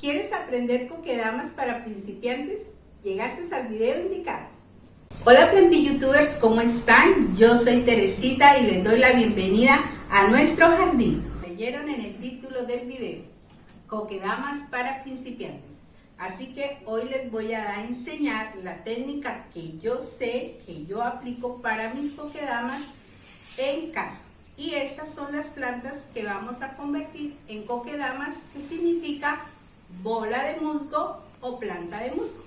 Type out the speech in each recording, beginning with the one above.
¿Quieres aprender kokedamas para principiantes? Llegaste al video indicado. Hola planti-youtubers, ¿cómo están? Yo soy Teresita y les doy la bienvenida a nuestro jardín. Leyeron en el título del video, kokedamas para principiantes. Así que hoy les voy a enseñar la técnica que yo sé, que yo aplico para mis kokedamas en casa. Y estas son las plantas que vamos a convertir en kokedamas, que significa bola de musgo o planta de musgo.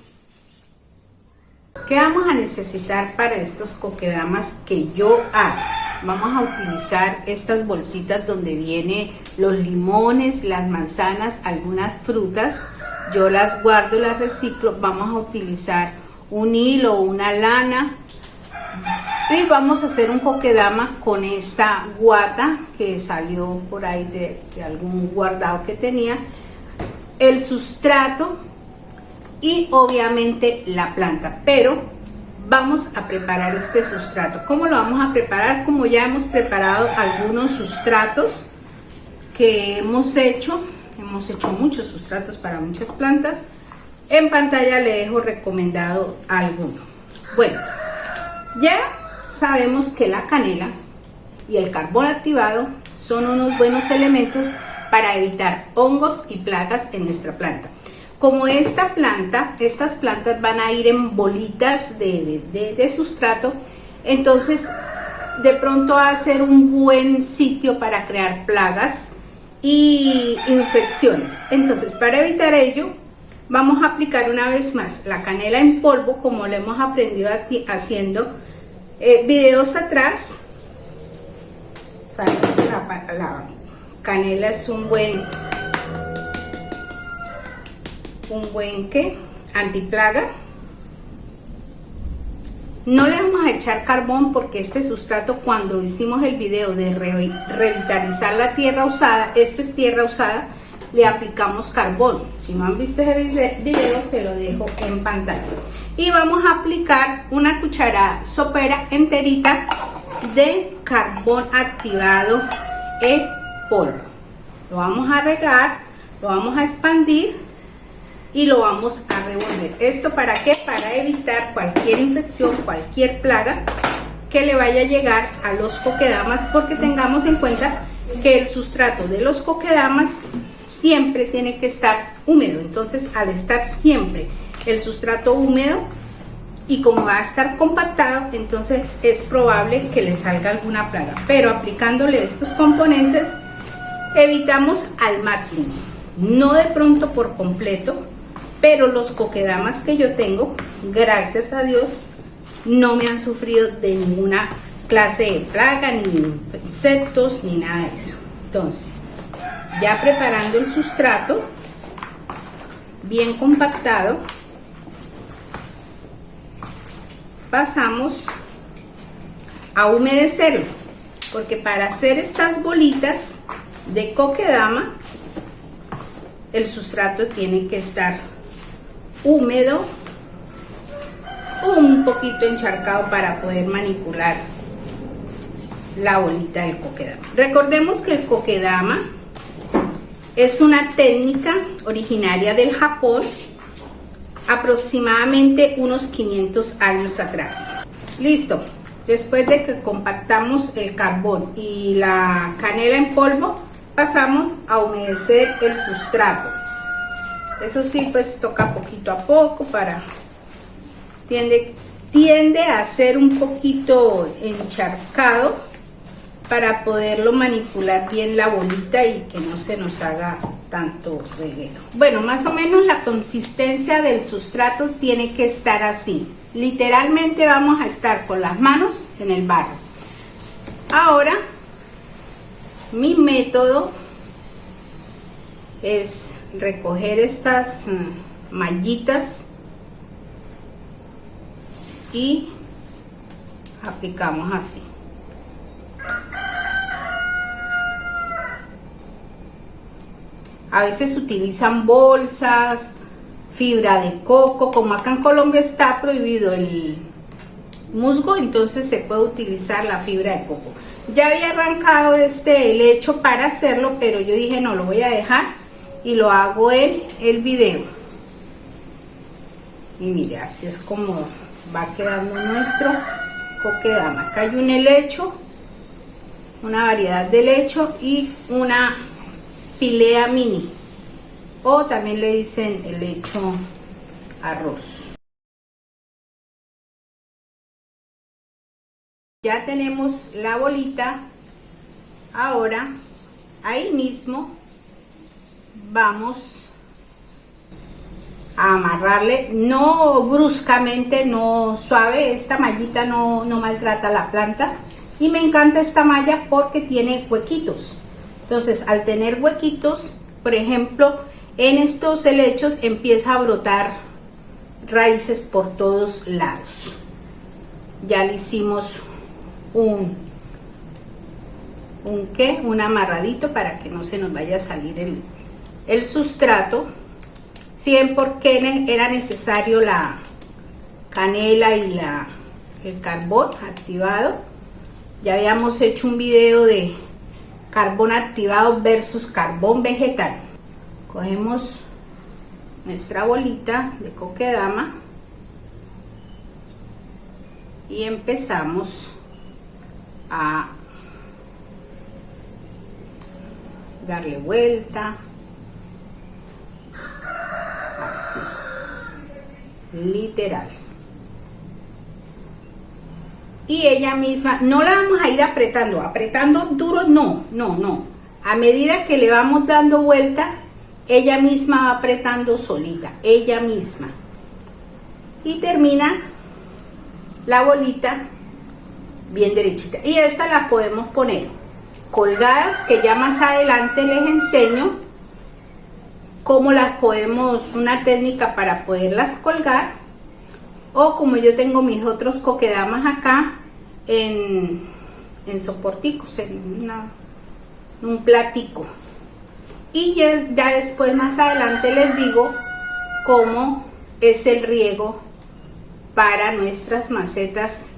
¿Qué vamos a necesitar para estos kokedamas que yo hago? Vamos a utilizar estas bolsitas donde vienen los limones, las manzanas, algunas frutas. Yo las guardo, las reciclo. Vamos a utilizar un hilo o una lana. Y vamos a hacer un kokedama con esta guata que salió por ahí de algún guardado que tenía. El sustrato y obviamente la planta, pero vamos a preparar este sustrato. ¿Cómo lo vamos a preparar? Como ya hemos preparado algunos sustratos que hemos hecho muchos sustratos para muchas plantas. En pantalla le dejo recomendado alguno. Bueno, ya sabemos que la canela y el carbón activado son unos buenos elementos para evitar hongos y plagas en nuestra planta. Como estas plantas van a ir en bolitas de sustrato, entonces de pronto va a ser un buen sitio para crear plagas y infecciones. Entonces, para evitar ello, vamos a aplicar una vez más la canela en polvo, como lo hemos aprendido haciendo videos atrás. La canela es un buen antiplaga. No le vamos a echar carbón porque este sustrato, cuando hicimos el video de revitalizar la tierra usada, esto es tierra usada, le aplicamos carbón. Si no han visto ese video, se lo dejo en pantalla. Y vamos a aplicar una cucharada sopera enterita de carbón activado en polvo. Lo vamos a regar, lo vamos a expandir y lo vamos a revolver. ¿Esto para qué? Para evitar cualquier infección, cualquier plaga que le vaya a llegar a los kokedamas, porque tengamos en cuenta que el sustrato de los kokedamas siempre tiene que estar húmedo. Entonces, al estar siempre el sustrato húmedo y como va a estar compactado, entonces es probable que le salga alguna plaga. Pero aplicándole estos componentes evitamos al máximo, no de pronto por completo, pero los kokedamas que yo tengo, gracias a Dios, no me han sufrido de ninguna clase de plaga, ni de insectos, ni nada de eso. Entonces, ya preparando el sustrato, bien compactado, pasamos a humedecerlo, porque para hacer estas bolitas de kokedama, el sustrato tiene que estar húmedo, un poquito encharcado para poder manipular la bolita del kokedama. Recordemos que el kokedama es una técnica originaria del Japón, aproximadamente unos 500 años atrás. Listo, después de que compactamos el carbón y la canela en polvo, pasamos a humedecer el sustrato. Eso sí, pues toca poquito a poco, tiende a ser un poquito encharcado para poderlo manipular bien la bolita y que no se nos haga tanto reguero. Bueno, más o menos la consistencia del sustrato tiene que estar así. Literalmente vamos a estar con las manos en el barro. Ahora, mi método es recoger estas mallitas y aplicamos así. A veces utilizan bolsas, fibra de coco. Como acá en Colombia está prohibido el musgo, entonces se puede utilizar la fibra de coco. Ya había arrancado el hecho para hacerlo, pero yo dije no, lo voy a dejar y lo hago en el video. Y mire, así es como va quedando nuestro kokedama. Acá hay un helecho, una variedad de helecho y una pilea mini, o también le dicen helecho arroz. Ya tenemos la bolita. Ahora ahí mismo vamos a amarrarle, no bruscamente, no suave. Esta mallita no maltrata la planta, y me encanta esta malla porque tiene huequitos. Entonces, al tener huequitos, por ejemplo, en estos helechos empieza a brotar raíces por todos lados. Ya le hicimos un amarradito para que no se nos vaya a salir el sustrato. Siempre porque era necesario la canela y el carbón activado. Ya habíamos hecho un video de carbón activado versus carbón vegetal. Cogemos nuestra bolita de kokedama y empezamos a darle vuelta, así, literal. Y ella misma, no la vamos a ir apretando duro, no. A medida que le vamos dando vuelta, ella misma va apretando solita, ella misma. Y termina la bolita bien derechita. Y esta la podemos poner colgadas, que ya más adelante les enseño cómo las podemos, una técnica para poderlas colgar, o como yo tengo mis otros kokedamas acá en soporticos, en un platico. Y ya después más adelante les digo cómo es el riego para nuestras macetas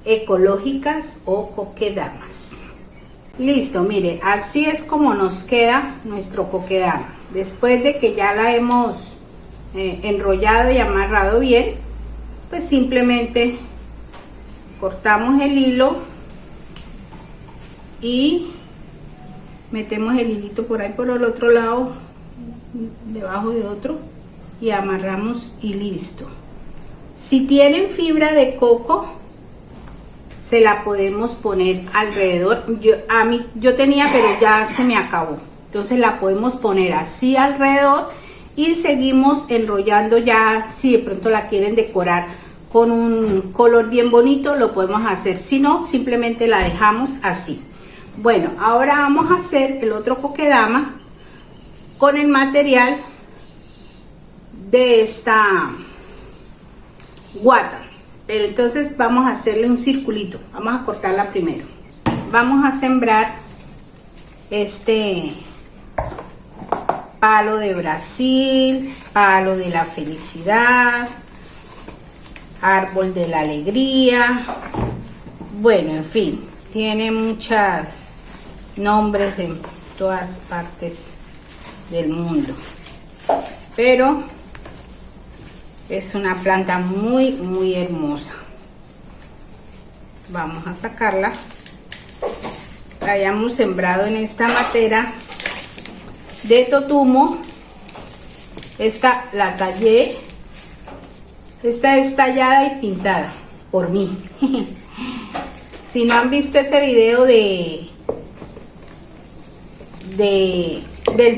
ecológicas o kokedamas. Listo, mire, así es como nos queda nuestro kokedama. Después de que ya la hemos enrollado y amarrado bien, pues simplemente cortamos el hilo y metemos el hilito por ahí por el otro lado, debajo de otro, y amarramos y listo. Si tienen fibra de coco, se la podemos poner alrededor. Yo tenía, pero ya se me acabó. Entonces la podemos poner así alrededor y seguimos enrollando. Ya si de pronto la quieren decorar con un color bien bonito, lo podemos hacer. Si no, simplemente la dejamos así. Bueno, ahora vamos a hacer el otro kokedama con el material de esta guata. Pero entonces vamos a hacerle un circulito. Vamos a cortarla primero. Vamos a sembrar este palo de Brasil, palo de la felicidad, árbol de la alegría. Bueno, en fin, tiene muchos nombres en todas partes del mundo, pero es una planta muy hermosa. Vamos a sacarla. La habíamos sembrado en esta matera de totumo. Esta la tallé. Esta es tallada y pintada por mí. Si no han visto ese video del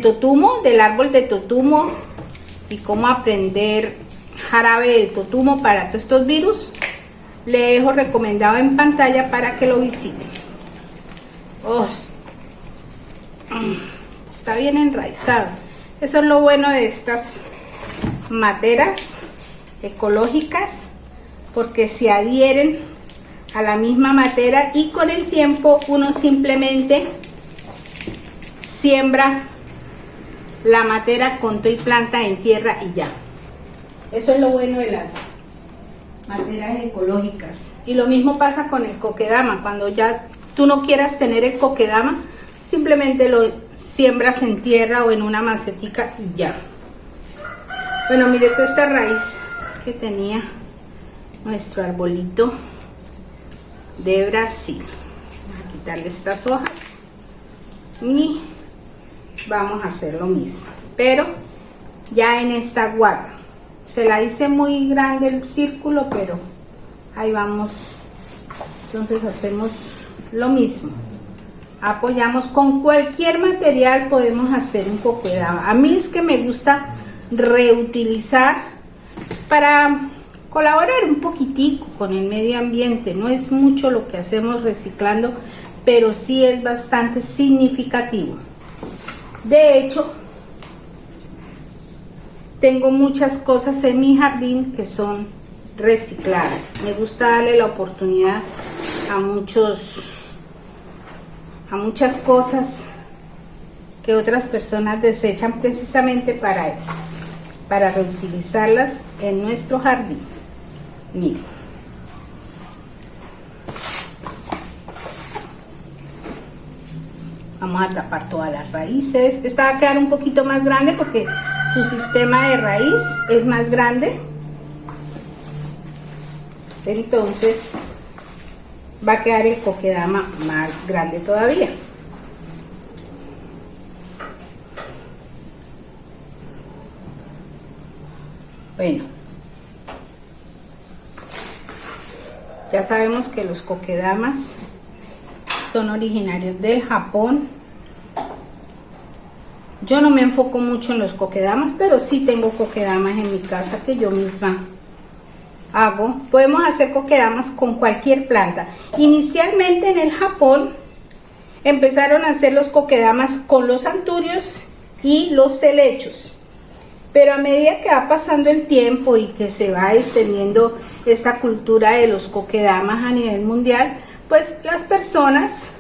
totumo, del árbol de totumo, y cómo aprender jarabe del totumo para todos estos virus, le dejo recomendado en pantalla para que lo visiten. Oh, está bien enraizado. Eso es lo bueno de estas materas ecológicas, porque se adhieren a la misma matera, y con el tiempo uno simplemente siembra la matera con todo y planta en tierra y ya. Eso es lo bueno de las materas ecológicas. Y lo mismo pasa con el kokedama. Cuando ya tú no quieras tener el kokedama, simplemente lo siembras en tierra o en una macetica y ya. Bueno, mire toda esta raíz que tenía nuestro arbolito de Brasil. Vamos a quitarle estas hojas y vamos a hacer lo mismo, pero ya en esta guata. Se la hice muy grande el círculo, pero ahí vamos. Entonces hacemos lo mismo, apoyamos con cualquier material, podemos hacer un kokedama. A mí es que me gusta reutilizar para colaborar un poquitico con el medio ambiente. No es mucho lo que hacemos reciclando, pero sí es bastante significativo. De hecho, tengo muchas cosas en mi jardín que son recicladas. Me gusta darle la oportunidad a muchas cosas que otras personas desechan, precisamente para eso, para reutilizarlas en nuestro jardín. Miren, vamos a tapar todas las raíces. Esta va a quedar un poquito más grande porque su sistema de raíz es más grande, entonces va a quedar el kokedama más grande todavía. Bueno, ya sabemos que los kokedamas son originarios del Japón. Yo no me enfoco mucho en los kokedamas, pero sí tengo kokedamas en mi casa que yo misma hago. Podemos hacer kokedamas con cualquier planta. Inicialmente en el Japón empezaron a hacer los kokedamas con los anturios y los helechos, pero a medida que va pasando el tiempo y que se va extendiendo esta cultura de los kokedamas a nivel mundial, pues las personas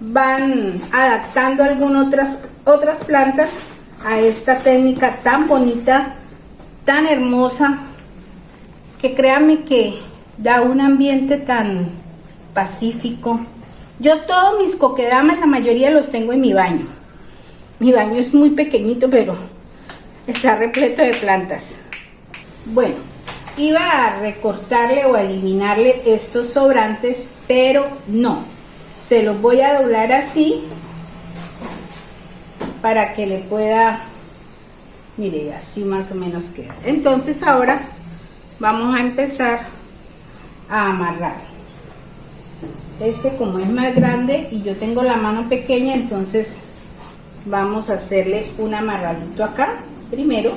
van adaptando algunas otras plantas a esta técnica tan bonita, tan hermosa, que créanme que da un ambiente tan pacífico. Yo todos mis kokedamas, la mayoría los tengo en mi baño. Mi baño es muy pequeñito, pero está repleto de plantas. Bueno, iba a recortarle o a eliminarle estos sobrantes, pero no. Se los voy a doblar así para que le pueda, mire, así más o menos queda. Entonces ahora vamos a empezar a amarrar. Como es más grande y yo tengo la mano pequeña, entonces vamos a hacerle un amarradito acá primero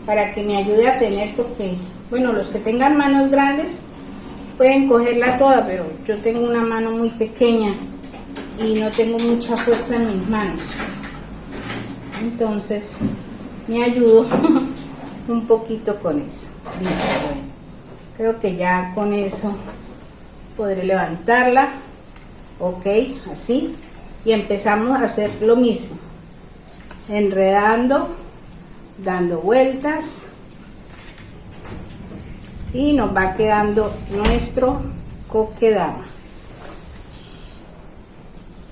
para que me ayude a tener, porque bueno, los que tengan manos grandes pueden cogerla toda, pero yo tengo una mano muy pequeña y no tengo mucha fuerza en mis manos, entonces me ayudo un poquito con eso. Listo, bueno, creo que ya con eso podré levantarla. Ok, así, y empezamos a hacer lo mismo, enredando, dando vueltas, y nos va quedando nuestro kokedama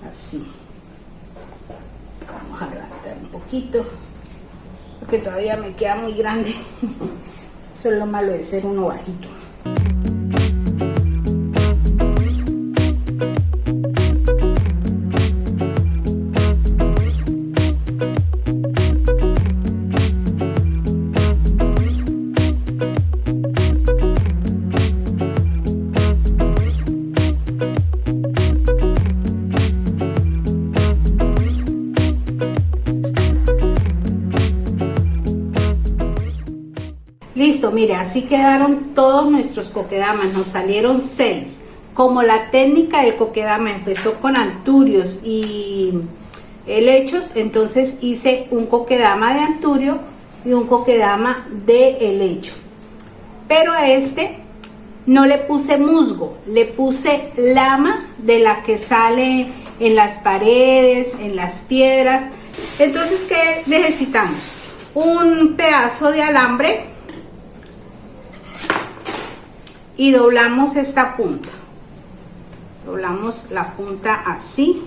así. Vamos a levantar un poquito porque todavía me queda muy grande. Eso es lo malo de ser uno bajito. Listo, mire, así quedaron todos nuestros kokedamas, nos salieron 6. Como la técnica del kokedama empezó con anturios y helechos, entonces hice un kokedama de anturio y un kokedama de helecho. Pero a este no le puse musgo, le puse lama de la que sale en las paredes, en las piedras. Entonces, ¿qué necesitamos? Un pedazo de alambre y doblamos esta punta. Doblamos la punta así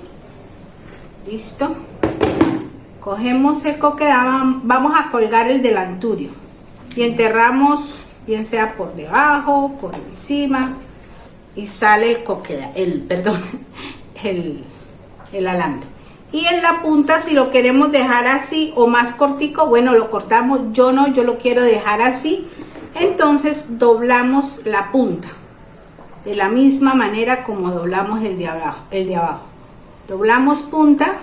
Listo. Cogemos el coquedama, vamos a colgar el delanturio y enterramos, bien sea por debajo, por encima, y sale el coquedama, el alambre. Y en la punta, si lo queremos dejar así o más cortico, bueno, lo cortamos. Yo no, yo lo quiero dejar así. Entonces doblamos la punta de la misma manera como doblamos el de abajo. Doblamos punta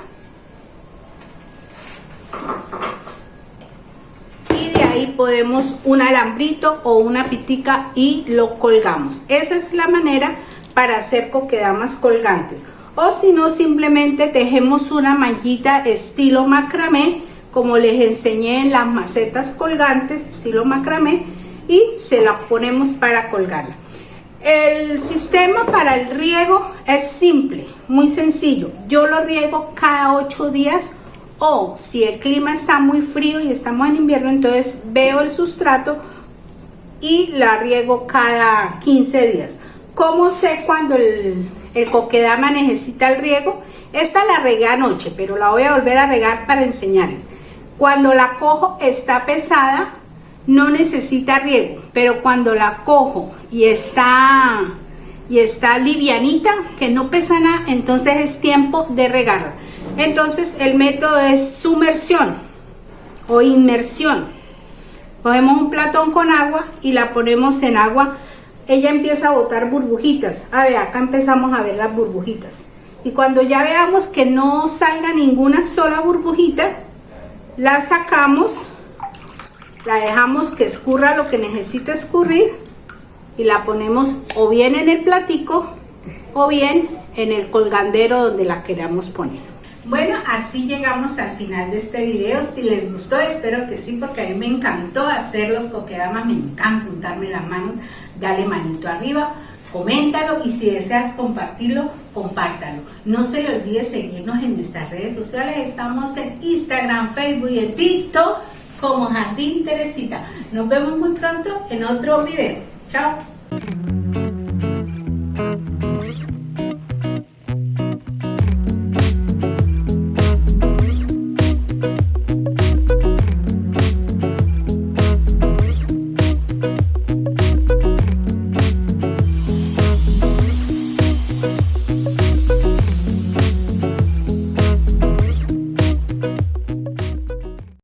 y de ahí podemos un alambrito o una pitica y lo colgamos. Esa es la manera para hacer coquedamas colgantes. O si no, simplemente tejemos una mallita estilo macramé, como les enseñé en las macetas colgantes estilo macramé, y se la ponemos para colgarla. El sistema para el riego es simple, muy sencillo. Yo lo riego cada 8 días, o si el clima está muy frío y estamos en invierno, entonces veo el sustrato y la riego cada 15 días. ¿Cómo sé cuando el coquedama necesita el riego? Esta la regué anoche, pero la voy a volver a regar para enseñarles. Cuando la cojo está pesada, no necesita riego, pero cuando la cojo y está livianita, que no pesa nada, entonces es tiempo de regarla. Entonces el método es sumersión o inmersión. Cogemos un platón con agua y la ponemos en agua. Ella empieza a botar burbujitas. A ver, acá empezamos a ver las burbujitas. Y cuando ya veamos que no salga ninguna sola burbujita, la sacamos, la dejamos que escurra lo que necesita escurrir y la ponemos o bien en el platico o bien en el colgandero donde la queramos poner. Bueno, así llegamos al final de este video. Si les gustó, espero que sí, porque a mí me encantó hacer los coquedamas, me encanta untarme las manos. Dale manito arriba, coméntalo y si deseas compartirlo, compártalo. No se le olvide seguirnos en nuestras redes sociales. Estamos en Instagram, Facebook y en TikTok como Jardín Teresita. Nos vemos muy pronto en otro video. Chao.